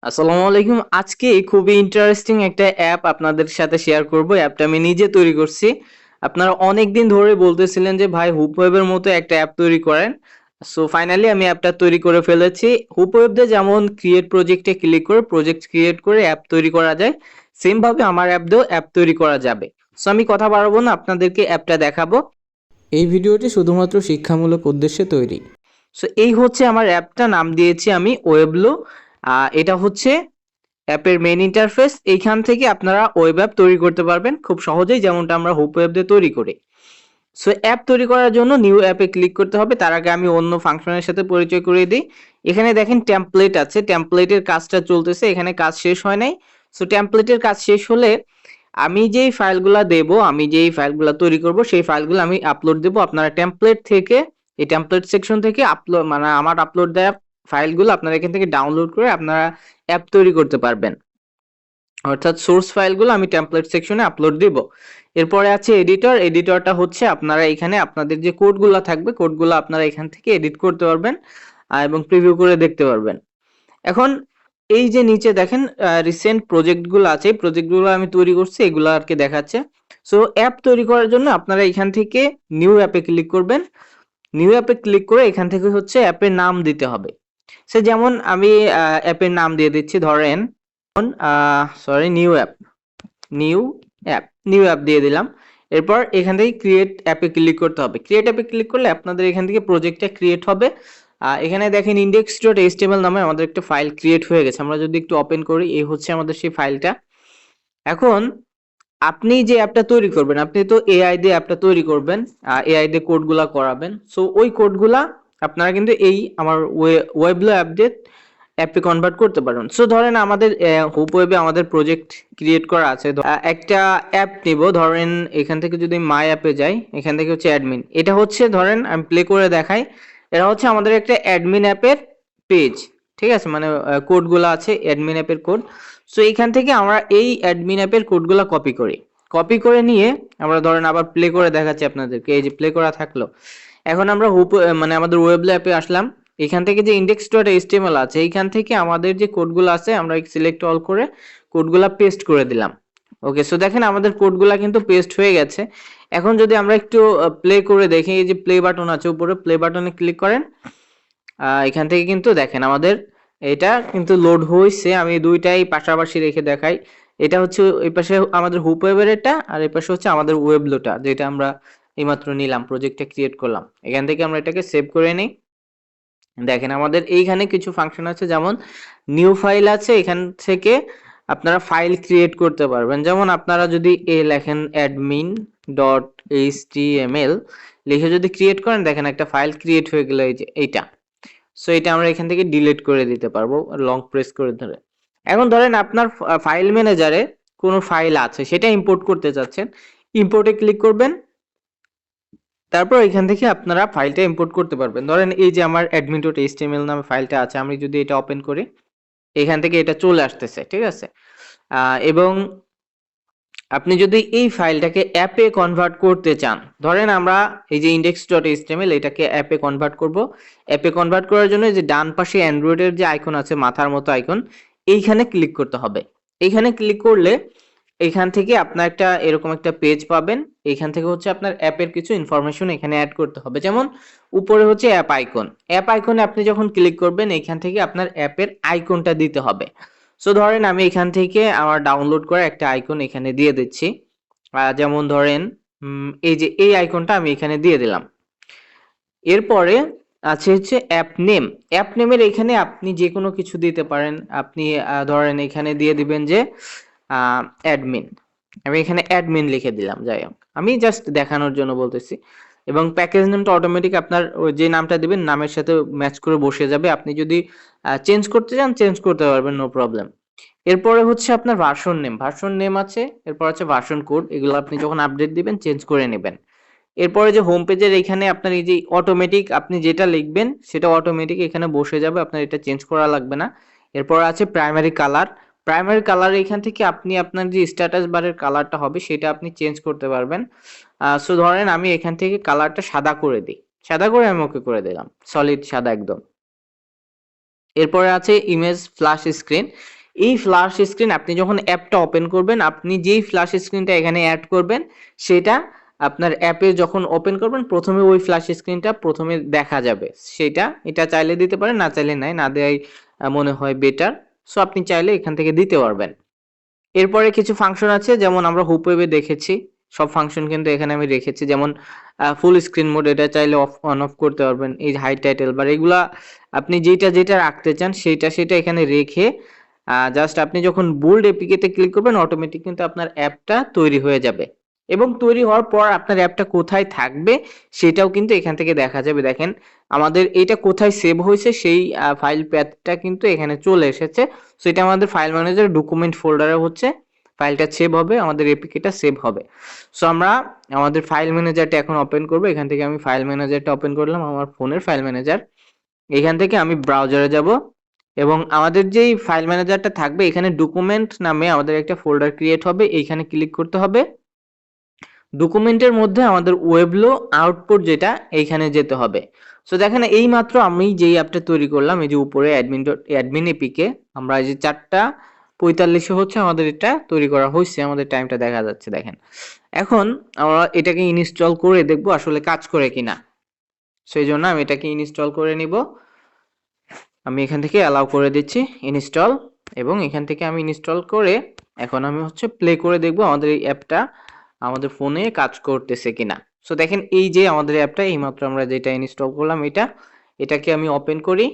আসসালামু আলাইকুম। আজকে খুবই ইন্টারেস্টিং একটা অ্যাপ আপনাদের সাথে শেয়ার করব। অ্যাপটা আমি নিজে তৈরি করছি। আপনারা অনেকদিন ধরে বলতেছিলেন যে ভাই হুপওয়েবের মতো একটা অ্যাপ তৈরি করেন। সো ফাইনালি আমি অ্যাপটা তৈরি করে ফেলেছি। হুপওয়েব দিয়ে যেমন ক্রিয়েট প্রজেক্টে ক্লিক করে প্রজেক্ট ক্রিয়েট করে অ্যাপ তৈরি করা যায়, সেম ভাবে আমার অ্যাপ দিয়েও অ্যাপ তৈরি করা যাবে। সো আমি কথা বাড়াবো না, আপনাদেরকে অ্যাপটা দেখাবো। এই ভিডিওটি শুধুমাত্র শিক্ষামূলক উদ্দেশ্যে তৈরি। সো এই হচ্ছে আমার অ্যাপটা, নাম দিয়েছি আমি ওয়েবলো। এটা হচ্ছে অ্যাপের মেইন ইন্টারফেস। এইখান থেকে আপনারা ওয়েব অ্যাপ তৈরি করতে পারবেন খুব সহজেই, যেমনটা আমরা হুপ ওয়েব দিয়ে তৈরি করি। সো অ্যাপ তৈরি করার জন্য নিউ অ্যাপে ক্লিক করতে হবে। তার আগে আমি অন্য ফাংশনের সাথে পরিচয় করিয়ে দিই। এখানে দেখেন টেমপ্লেট আছে, টেমপ্লেটের কাজটা চলতেছে, এখানে কাজ শেষ হয় নাই। সো টেমপ্লেটের কাজ শেষ হলে আমি যেই ফাইলগুলা দেব, আমি যেই ফাইলগুলা তৈরি করব সেই ফাইলগুলো আমি আপলোড দেব। আপনারা টেমপ্লেট থেকে, এই টেমপ্লেট সেকশন থেকে আপলোড মানে আমার আপলোড দেওয়া ফাইলগুলো আপনারা এখান থেকে ডাউনলোড করে আপনারা অ্যাপ তৈরি করতে পারবেন। অর্থাৎ সোর্স ফাইলগুলো আমি টেমপ্লেট সেকশনে আপলোড দিব। এরপরে আছে এডিটর। এডিটরটা হচ্ছে আপনারা এখানে আপনাদের যে কোডগুলো থাকবে কোডগুলো আপনারা এখান থেকে এডিট করতে পারবেন এবং প্রিভিউ করে দেখতে পারবেন। এখন এই যে নিচে দেখেন রিসেন্ট প্রজেক্টগুলো আছে, প্রজেক্টগুলো আমি তৈরি করছি, এগুলো আর কি দেখাচ্ছে। সো অ্যাপ তৈরি করার জন্য আপনারা এখান থেকে নিউ অ্যাপে ক্লিক করবেন। নিউ অ্যাপে ক্লিক করে এখান থেকে হচ্ছে অ্যাপের নাম দিতে হবে। সে যেমন আমি অ্যাপের নাম দিয়ে দিচ্ছি, ধরেন new app, new new app দিয়ে দিলাম। এরপর এখান থেকে ক্রিয়েট অ্যাপে ক্লিক করতে হবে। ক্রিয়েট অ্যাপে ক্লিক করলে আপনাদের এখান থেকে প্রজেক্টটা ক্রিয়েট হবে। এখানে দেখেন index.html নামে আমাদের একটা ফাইল ক্রিয়েট হয়ে গেছে। আমরা যদি একটু ওপেন করি, এই হচ্ছে আমাদের সেই ফাইলটা। এখন আপনি যে অ্যাপটা তৈরি করবেন, আপনি তো এআই দিয়ে অ্যাপটা তৈরি করবেন, এআই দিয়ে কোডগুলা করাবেন। সো ওই কোডগুলা আপনারা কিন্তু এই আমার ওয়েবলো অ্যাপ দিয়ে অ্যাপে কনভার্ট করতে পারবেন। সো ধরেন আমাদের হুপ ওয়েবে আমাদের প্রজেক্ট ক্রিয়েট করা আছে। একটা অ্যাপ নিব, ধরেন এখান থেকে যদি মাই অ্যাপে যাই, এখান থেকে হচ্ছে অ্যাডমিন। এটা হচ্ছে ধরেন আমি প্লে করে দেখাই, এটা হচ্ছে আমাদের একটা অ্যাডমিন অ্যাপের পেজ। ঠিক আছে, মানে কোডগুলো আছে অ্যাডমিন অ্যাপের কোড। সো এখান থেকে আমরা এই অ্যাডমিন অ্যাপের কোডগুলো কপি করি। কপি করে নিয়ে আমরা ধরেন আবার প্লে করে দেখাচ্ছি আপনাদেরকে, এই যে প্লে করা থাকলো। এখন আমরা মানে আমাদের ওয়েবলো অ্যাপে আসলাম। এখান থেকে যে index.html আছে, এইখান থেকে আমাদের যে কোডগুলো আছে আমরা সিলেক্ট অল করে কোডগুলা পেস্ট করে দিলাম। ওকে, সো দেখেন আমাদের কোডগুলা কিন্তু পেস্ট হয়ে গেছে। এখন যদি আমরা একটু প্লে করে দেখি, এই যে প্লে বাটন আছে উপরে, প্লে বাটনে ক্লিক করেন। এখান থেকে কিন্তু দেখেন আমাদের এটা কিন্তু লোড হয়েছে। আমি দুইটাই পাশাপাশি রেখে দেখাই। এটা হচ্ছে এই পাশে আমাদের হুপ ওয়েবের এটা, আর এই পাশে হচ্ছে আমাদের ওয়েবলোটা, যেটা আমরা এইমাত্র নিলাম, প্রজেক্টটা ক্রিয়েট করলাম। এখান থেকে আমরা এটাকে সেভ করে নিই। দেখেন আমাদের এইখানে কিছু ফাংশন আছে, যেমন নিউ ফাইল আছে, এখান থেকে আপনারা ফাইল ক্রিয়েট করতে পারবেন। যেমন আপনারা যদি লেখেন admin ডট এইচটিএমএল লিখে যদি ক্রিয়েট করেন, দেখেন একটা ফাইল ক্রিয়েট হয়ে গেল, এই যে এইটা। সো এটা আমরা এখান থেকে ডিলিট করে দিতে পারবো লং প্রেস করে ধরে। এখন ধরেন আপনার ফাইল ম্যানেজারে কোনো ফাইল আছে, সেটা ইম্পোর্ট করতে চাচ্ছেন, ইম্পোর্টে ক্লিক করবেন। তারপর এখান থেকে আপনারা ফাইলটা ইম্পোর্ট করতে পারবেন। ধরেন এই যে আমার admin.html নামে ফাইলটা আছে, আমি যদি এটা ওপেন করি, এখান থেকে এটা চলে আসতেছে। ঠিক আছে, এবং আপনি যদি এই ফাইলটাকে অ্যাপে কনভার্ট করতে চান, ধরেন আমরা এই যে index.html এটাকে অ্যাপে কনভার্ট করব। অ্যাপে কনভার্ট করার জন্য যে ডান পাশে অ্যান্ড্রয়েডের যে আইকন আছে, মাথার মতো আইকন, এইখানে ক্লিক করতে হবে। এইখানে ক্লিক করলে এখান থেকে আপনার একটা এরকম একটা পেজ পাবেন। এখান থেকে হচ্ছে আপনার অ্যাপের কিছু ইনফরমেশন এখানে অ্যাড করতে হবে। যেমন উপরে হচ্ছে অ্যাপ আইকন, অ্যাপ আইকনে আপনি যখন ক্লিক করবেন, এখান থেকে আপনার অ্যাপের আইকনটা দিতে হবে। সো ধরেন আমি এখান থেকে আমার ডাউনলোড করা একটা আইকন এখানে দিয়ে দিচ্ছি। যেমন ধরেন এই যে এই আইকনটা আমি এখানে দিয়ে দিলাম। এরপরে আছে হচ্ছে অ্যাপ নেম। অ্যাপ নেমের এখানে আপনি যে কোনো কিছু দিতে পারেন। আপনি ধরেন এখানে দিয়ে দিবেন যে অ্যাডমিন। আমি এখানে অ্যাডমিন লিখে দিলাম, যাই হোক আমি জাস্ট দেখানোর জন্য বলতেছি। এবং প্যাকেজ নেমটা অটোমেটিক আপনার যে নামটা দিবেন নামের সাথে ম্যাচ করে বসে যাবে। আপনি যদি চেঞ্জ করতে চান চেঞ্জ করতে পারবেন, নো প্রবলেম। এরপরে হচ্ছে আপনার ভার্সন নেম, ভার্সন নেম আছে, এরপর আছে ভার্সন কোড, এগুলো আপনি যখন আপডেট দিবেন চেঞ্জ করে নেবেন। এরপরে যে হোম পেজের এখানে আপনার এই যে অটোমেটিক আপনি যেটা লিখবেন সেটা অটোমেটিক এখানে বসে যাবে, আপনার এটা চেঞ্জ করা লাগবে না। এরপর আছে প্রাইমারি কালার। প্রাইমারি কালার এখান থেকে আপনি আপনার যে স্ট্যাটাস বারের কালারটা হবে সেটা আপনি চেঞ্জ করতে পারবেন। সো ধরেন আমি এখান থেকে কালারটা সাদা করে দিই, সাদা করে আমি ওকে করে দিলাম, সলিড সাদা একদম। এরপরে আছে ইমেজ ফ্ল্যাশ স্ক্রিন। এই ফ্ল্যাশ স্ক্রিন আপনি যখন অ্যাপটা ওপেন করবেন, আপনি যেই ফ্ল্যাশ স্ক্রিনটা এখানে অ্যাড করবেন সেটা আপনার অ্যাপে যখন ওপেন করবেন প্রথমে ওই ফ্ল্যাশ স্ক্রিনটা প্রথমে দেখা যাবে। এটা চাইলে দিতে পারেন, না চাইলে নাই, না দেয়াই মনে হয় বেটার। সো আপনি চাইলে এখান থেকে দিতে পারবেন। এরপরে কিছু ফাংশন আছে, যেমন আমরা হুপ ওয়েবে দেখেছি সব ফাংশন কিন্তু এখানে আমি রেখেছি। যেমন ফুল স্ক্রিন মোড, এটা চাইলে অন অফ করতে পারবেন। এই হাই টাইটেল বার, এগুলা আপনি যেটা রাখতে চান সেটা এখানে রেখে জাস্ট আপনি যখন বোল্ড এপিকে তে ক্লিক করবেন অটোমেটিক কিন্তু আপনার অ্যাপটা তৈরি হয়ে যাবে। এবং তৈরি হওয়ার পর আপনার অ্যাপটা কোথায় থাকবে সেটাও কিন্তু এখান থেকে দেখা যাবে। দেখেন আমাদের এটা কোথায় সেভ হয়েছে সেই ফাইল প্যাথটা কিন্তু এখানে চলে এসেছে। সো এটা আমাদের ফাইল ম্যানেজার ডকুমেন্ট ফোল্ডারে হচ্ছে ফাইলটা সেভ হবে, আমাদের এপিকেটা সেভ হবে। সো আমরা আমাদের ফাইল ম্যানেজারটা এখন ওপেন করব। এখান থেকে আমি ফাইল ম্যানেজারটা ওপেন করলাম, আমার ফোনের ফাইল ম্যানেজার। এখান থেকে আমি ব্রাউজারে যাব এবং আমাদের যেই ফাইল ম্যানেজারটা থাকবে এখানে ডকুমেন্ট নামে আমাদের একটা ফোল্ডার ক্রিয়েট হবে, এইখানে ক্লিক করতে হবে। ডকুমেন্টের মধ্যে আমাদের ওয়েবলো আউটপুট যেটা এইখানে যেতে হবে। সো দেখেন এই মাত্র আমি যেই অ্যাপটা তৈরি করলাম, এই যে উপরে অ্যাডমিন এপিকে আমরা এই যে 4:45 হচ্ছে আমাদের এটা তৈরি করা হয়েছে, আমাদের টাইমটা দেখা যাচ্ছে দেখেন। এখন আমরা এটাকে ইনস্টল করে দেখবো আসলে কাজ করে কিনা। সেই জন্য আমি এটাকে ইনস্টল করে নিব। আমি এখান থেকে অ্যালাউ করে দিচ্ছি ইনস্টল, এবং এখান থেকে আমি ইনস্টল করে এখন আমি হচ্ছে প্লে করে দেখবো আমাদের এই অ্যাপটা আমাদের ফোনে কাজ করতেছে কিনা। সো দেখেন এই যে আমাদের অ্যাপটা এইমাত্র আমরা যেটা ইনস্টল করলাম এটাকে আমি ওপেন করি।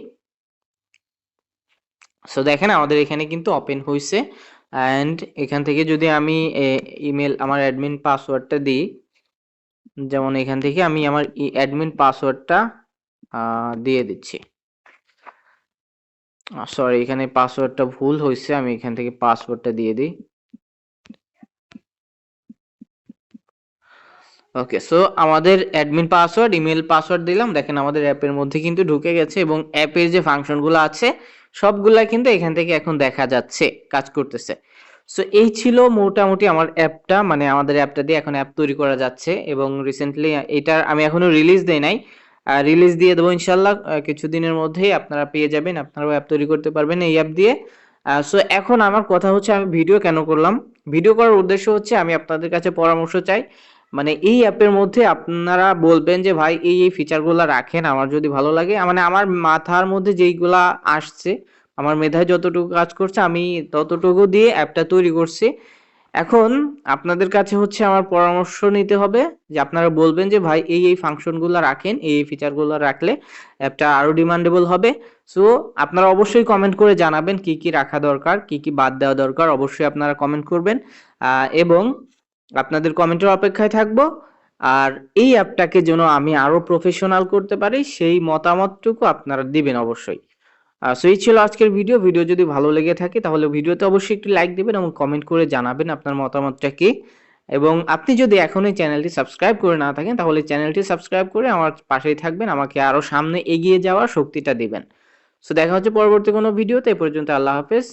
সো দেখেন আমাদের এখানে কিন্তু ওপেন হয়েছে। অ্যান্ড এখান থেকে যদি আমি ইমেল আমার অ্যাডমিন পাসওয়ার্ডটা দিই, যেমন এখান থেকে আমি আমার অ্যাডমিন পাসওয়ার্ডটা দিয়ে দিচ্ছি। সরি, এখানে পাসওয়ার্ডটা ভুল হয়েছে, আমি এখান থেকে পাসওয়ার্ডটা দিয়ে দিই। ওকে, সো আমাদের অ্যাডমিন পাসওয়ার্ড ইমেল পাসওয়ার্ড দিলাম। দেখেন আমাদের অ্যাপের মধ্যে কিন্তু ঢুকে গেছে এবং অ্যাপের যে ফাংশনগুলো আছে সবগুলা কিন্তু এখান থেকে এখন দেখা যাচ্ছে, কাজ করতেছে। সো এই ছিল মোটামুটি আমার অ্যাপটা, মানে আমাদের অ্যাপটা দিয়ে এখন অ্যাপ তৈরি করা যাচ্ছে। এবং রিসেন্টলি এটার আমি এখনো রিলিজ দেই নাই, রিলিজ দিয়ে দেবো ইনশাল্লাহ কিছুদিনের মধ্যেই আপনারা পেয়ে যাবেন, আপনারাও অ্যাপ তৈরি করতে পারবেন এই অ্যাপ দিয়ে। সো এখন আমার কথা হচ্ছে আমি ভিডিও কেন করলাম। ভিডিও করার উদ্দেশ্য হচ্ছে আমি আপনাদের কাছে পরামর্শ চাই। মানে এই অ্যাপের মধ্যে আপনারা বলবেন যে ভাই এই ফিচারগুলো রাখেন, আমার যদি ভালো লাগে, মানে আমার মাথার মধ্যে যেইগুলা আসছে, আমার মেধায় যতটুকু কাজ করছে আমি ততটুকু দিয়ে অ্যাপটা তৈরি করছি। এখন আপনাদের কাছে হচ্ছে আমার পরামর্শ নিতে হবে, যে আপনারা বলবেন যে ভাই এই ফাংশনগুলো রাখেন, এই ফিচারগুলো রাখলে অ্যাপটা আরো ডিমান্ডেবল হবে। সো আপনারা অবশ্যই কমেন্ট করে জানাবেন কি কি রাখা দরকার, কি কি বাদ দেওয়া দরকার, অবশ্যই আপনারা কমেন্ট করবেন। এবং আপনাদের কমেন্টের অপেক্ষায় থাকবো। আর এই অ্যাপটাকে যেন আমি আরো প্রফেশনাল করতে পারি সেই মতামতটুকু আপনারা দিবেন অবশ্যই। সো এই ছিল আজকের ভিডিও যদি ভালো লেগে থাকে তাহলে ভিডিওতে অবশ্যই একটি লাইক দিবেন এবং কমেন্ট করে জানাবেন আপনার মতামতটা কি। এবং আপনি যদি এখনো এই চ্যানেলটি সাবস্ক্রাইব করে না থাকেন তাহলে চ্যানেলটি সাবস্ক্রাইব করে আমার পাশেই থাকবেন, আমাকে আরো সামনে এগিয়ে যাওয়ার শক্তিটা দিবেন। সো দেখা হচ্ছে পরবর্তী কোনো ভিডিওতে, এ পর্যন্ত আল্লাহ হাফেজ।